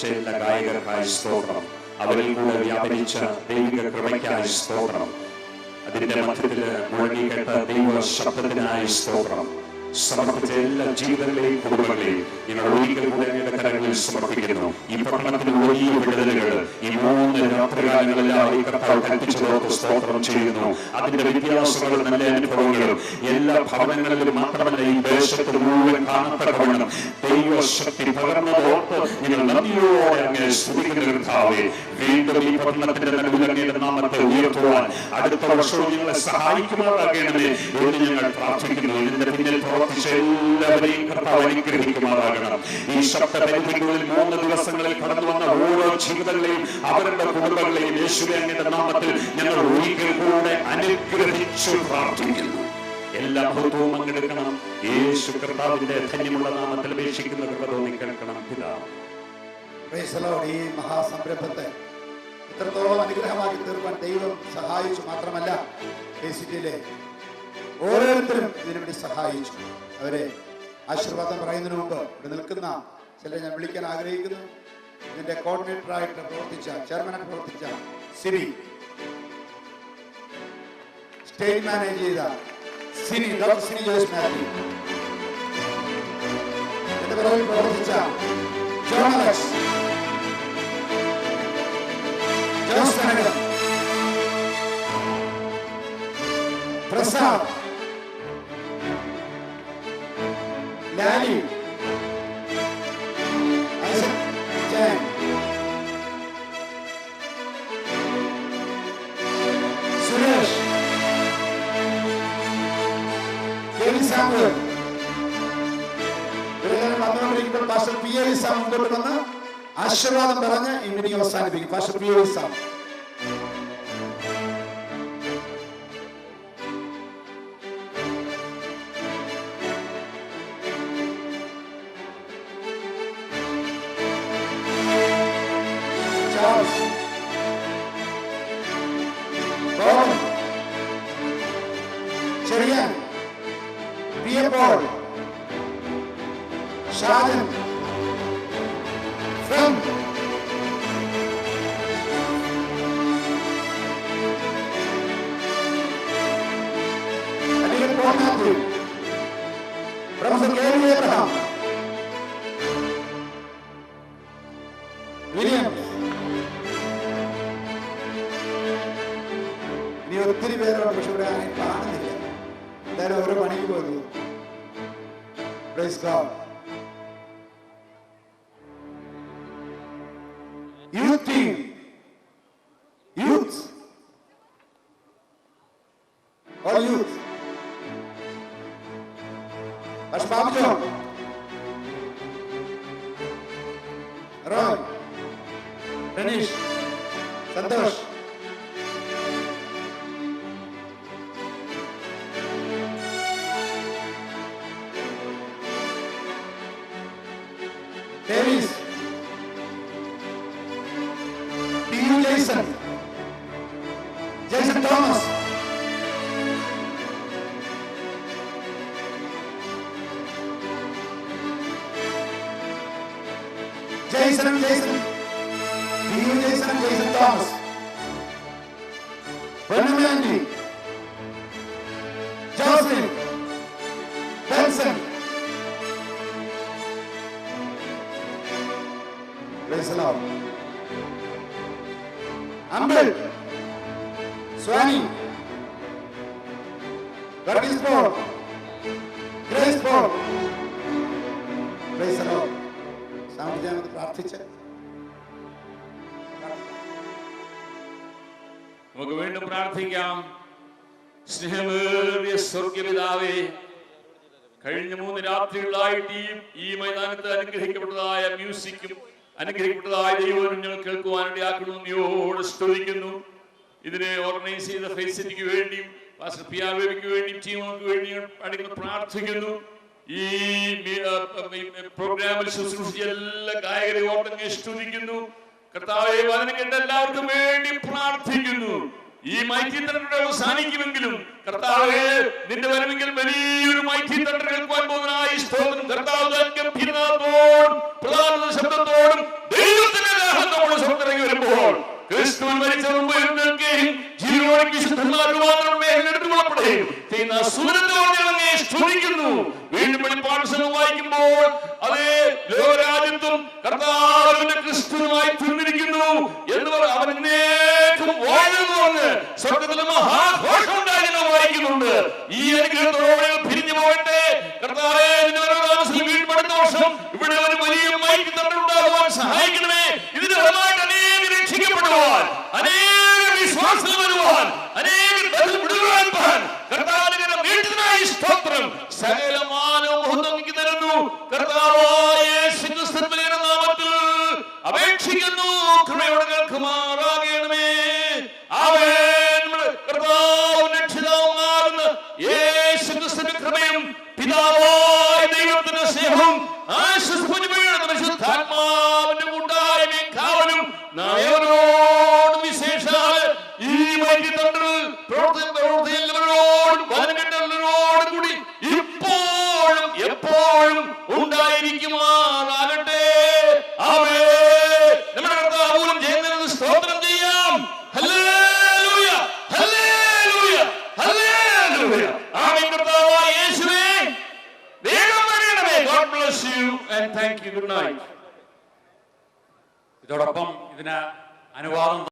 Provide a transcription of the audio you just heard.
എല്ലാ ഗായകർക്കായി സ്തോത്രം. അവരിൽ കൂടെ വ്യാപരിച്ച ദൈവിക കൃപയ്ക്കായി സ്തോത്രം. അതിന്റെ മധ്യത്തില് മുഴങ്ങിക്കേട്ട ദൈവ ശബ്ദത്തിനായി സ്തോത്രം. സമർപ്പിച്ച എല്ലാ ജീവിതങ്ങളെയും കുടുംബങ്ങളെയും നിങ്ങൾ ഒരിക്കൽ കൂടെ അങ്ങയുടെ കരങ്ങളിൽ സമർപ്പിക്കുന്നു. ഈ പട്ടണത്തിൽ വലിയ വിടുതലുകൾ ഈ 3 രാത്രികാലങ്ങളെല്ലാം ഈ കർത്താവ് കൽപ്പിച്ചതോർക്ക് സ്തോത്രം ചെയ്യുന്നു. അതിന്റെ വ്യത്യാസങ്ങളും നല്ല അനുഭവങ്ങളും എല്ലാ ഭവനങ്ങളിലും മാത്രമല്ല ഈ ദേശത്ത് മുഴുവൻ കാണത്തക്കവണ്ണം ദൈവശക്തി പകർന്നതോർത്ത് നിങ്ങൾ നന്ദിയോടെ അങ്ങ് സ്തുതിക്കുന്ന കർത്താവേ, വീണ്ടും ഈ പട്ടണത്തിന്റെ നടുവിൽ അങ്ങയുടെ നാമത്തെ ഉയർത്തുവാൻ അടുത്ത വർഷവും ഞങ്ങളെ സഹായിക്കുമാറാകണമേ എന്ന് ഞങ്ങൾ പ്രാർത്ഥിക്കുന്നു. ഇതിന്റെ പിന്നിൽ എല്ലാവരെയും കർത്താവ് അനുഗ്രഹിക്കുമാറാകണം. ഈ ശബ്ദപരിധികളിൽ 3 ദിവസങ്ങളിൽ കടന്നു വന്ന ഓരോ ജീവിതങ്ങളെയും അവരുടെ കുടുംബങ്ങളെയും യേശുവേ അങ്ങയുടെ നാമത്തിൽ ഞങ്ങൾ ഒരിക്കൽ കൂടെ അനുഗ്രഹിച്ചു പ്രാർത്ഥിക്കുന്നു. എല്ലാ ഭൂതവും അങ്ങെടുക്കണം. യേശു കർത്താവിന്റെ ധന്യമുള്ള നാമത്തിൽ അപേക്ഷിക്കുന്ന കൃപ തോന്നി കേൾക്കണം പിതാവ്. ഈ മഹാസംരംഭത്തെ ഇത്രത്തോളം അനുഗ്രഹമാക്കി തീർക്കാൻ ദൈവം സഹായിച്ചു. മാത്രമല്ല KCTയിലെ ഓരോരുത്തരും ഇതിനുവേണ്ടി സഹായിച്ചു. അവരെ ആശീർവാദം പറയുന്നതിന് മുമ്പ് ഇവിടെ നിൽക്കുന്ന ചിലരെ ഞാൻ വിളിക്കാൻ ആഗ്രഹിക്കുന്നു. ഇതിന്റെ കോർഡിനേറ്ററായിട്ട് പ്രവർത്തിച്ച, ചെയർമാനായിട്ട് പ്രവർത്തിച്ച സിനി, സ്റ്റേറ്റ് മാനേജ് ചെയ്ത സിനി, ഡോക്ടർ സിനി ജോസ് മാത്യു, എന്റെ പിറകിൽ പ്രവർത്തിച്ച John Alex, Jose Kanakan, Prasad, Lali, Jayan, Suresh, Samuel, ഇവരെല്ലാം വന്നുകൊണ്ടിരിക്കുമ്പോൾ പാസ്റ്റർ PA സാം മുമ്പോട്ട് വന്ന് ആശീർവാദം പറഞ്ഞ് ഈ മീറ്റിംഗ് അവസാനിപ്പിക്കും. Pastor PA Sam. ചെറിയാൻ, പ്രിയപ്പോൾ, ഷാജൻ, ഫ്രം അടികൾ പോർണാപ്പൂർ, പ്രൊഫസർ KV എബ്രഹാം, വില്യം, ഇനി ഒത്തിരി പേരുണ്ട്. പക്ഷെ ഇവിടെ ആരെയും കാണുന്നില്ല. എല്ലാവരും ഓരോ പണിക്ക് പോയത്. Praise God. Youth team, youth, all youth. Pastor Babu John, Roy, Ranish, Santosh, Davis, Jason Thomas, Jason Thomas, Bernamandi, Jocelyn, Benson. Praise the Lord. Ambel, Swani, Curtis Paul, Grace Paul. Praise the Lord. Sound jam പ്രാർത്ഥിച്ച് നമുക്ക് വീണ്ടും പ്രാർത്ഥിക്കാം. സ്നേഹമേറിയ സ്വർഗ്ഗപിതാവേ, കഴിഞ്ഞ 3 രാത്രികളായിട്ട് ഈ മൈതാനത്ത് അനുഗ്രഹിക്കപ്പെട്ടതായ മ്യൂസിക്കും അനുഗ്രഹിക്കപ്പെട്ടതായ ദൈവവും ഞങ്ങൾ കേൾക്കുവാനിടയാക്കുന്നു. നീയോട് സ്തുതിക്കുന്നു. ഇതിനെ ഓർഗനൈസ് ചെയ്ത ഫേസിറ്റിക്ക് വേണ്ടിയും പാസ്റ്റർ PR ബേബിക്ക് വേണ്ടിയും ടീമുകൾക്ക് വേണ്ടിയും അടിക്കുന്ന പ്രാർത്ഥിക്കുന്നു. ഈ പ്രോഗ്രാമിൽ ശുശ്രൂഷിച്ച എല്ലാ ഗായകരെ ഓർമ്മ സ്തുതിക്കുന്നു. കർത്താവേ, വചനം കേട്ട എല്ലാവർക്കും വേണ്ടി പ്രാർത്ഥിക്കുന്നു. ഈ മൈറ്റി തണ്ടർ അവസാനിക്കുമെങ്കിലും കർത്താവേ, നിന്റെ വരവെങ്കിൽ വലിയൊരു മൈറ്റി തണ്ടർ കേൾക്കുവാൻ പോകുന്നതായി സ്തോത്രം. കർത്താവ് ഗംഭീരനാഥത്തോടും പ്രധാന ശബ്ദത്തോടും ദൈവത്തെ സ്വരത്തോടെ ഞങ്ങൾ അങ്ങയെ സ്തുതിക്കുന്നു. വീണ്ടും വെളിപ്പാട് പുസ്തകം വായിക്കുമ്പോൾ അതേ ലോകരാജ്യത്വം കർത്താവിന്റെ ക്രിസ്തുവുമായി തീർന്നിരിക്കുന്നു എന്ന് അവൻ എന്നേക്കും വാഴുന്നു. സ്വർഗത്തിലെ മഹാഘോഷം ഉണ്ടായി ഞങ്ങൾ വായിക്കുന്നുണ്ട്. ഈ അനുഗ്രഹത്തോടെ പിരിഞ്ഞു പോകട്ടെ കർത്താവേ. വീണ്ടും വർഷം ഇവിടെ ഒരു വലിയ മൈക്ക് തണ്ടുണ്ടാകുവാൻ സഹായിക്കണമേ. ഇതിന് ഫലമായിട്ട് അനേകം രക്ഷിക്കപ്പെടുവാൻ, അനേകം വിശ്വാസം വരുവാൻ, അനേകം വിടുവാൻ കർത്താവിനെ വീട്ടിനായി സ്തോത്രം. സകല മാനവും തരുന്നു കർത്താവായ യേശുക്രിസ്തുവിന്റെ നാമത്തിൽ അപേക്ഷിക്കുന്നു. കൃപയോടെ കേൾക്കുമാറാകണമേ. ആമേൻ. കർത്താവ് രക്ഷിതാവുമാകുന്ന യേശുക്രിസ്തുവിന്റെ കൃപയും പിതാവായ ദൈവത്തിന്റെ സ്നേഹവും ആശ്വസിപ്പിന്റെ കൂട്ടായ്മയും കാവലും നായവരോടും വിശേഷാൽ ഈ വൈകിട്ടോടും വനകെട്ടവരോടും കൂടി ഇപ്പോഴും എപ്പോഴും ഉണ്ടായിരിക്കുമാറാകട്ടെ. ആമേൻ. നമ്മുടെ കർത്താവിനും ജയത്തിന് സ്തോത്രം ചെയ്യാം. Hallelujah, hallelujah, hallelujah. ആമേൻ. കർത്താവായ യേശുവേ വേഗം വരണമേ. God bless you and thank you. Good night. ഇതോടൊപ്പം ഇതിന് അനുവാദം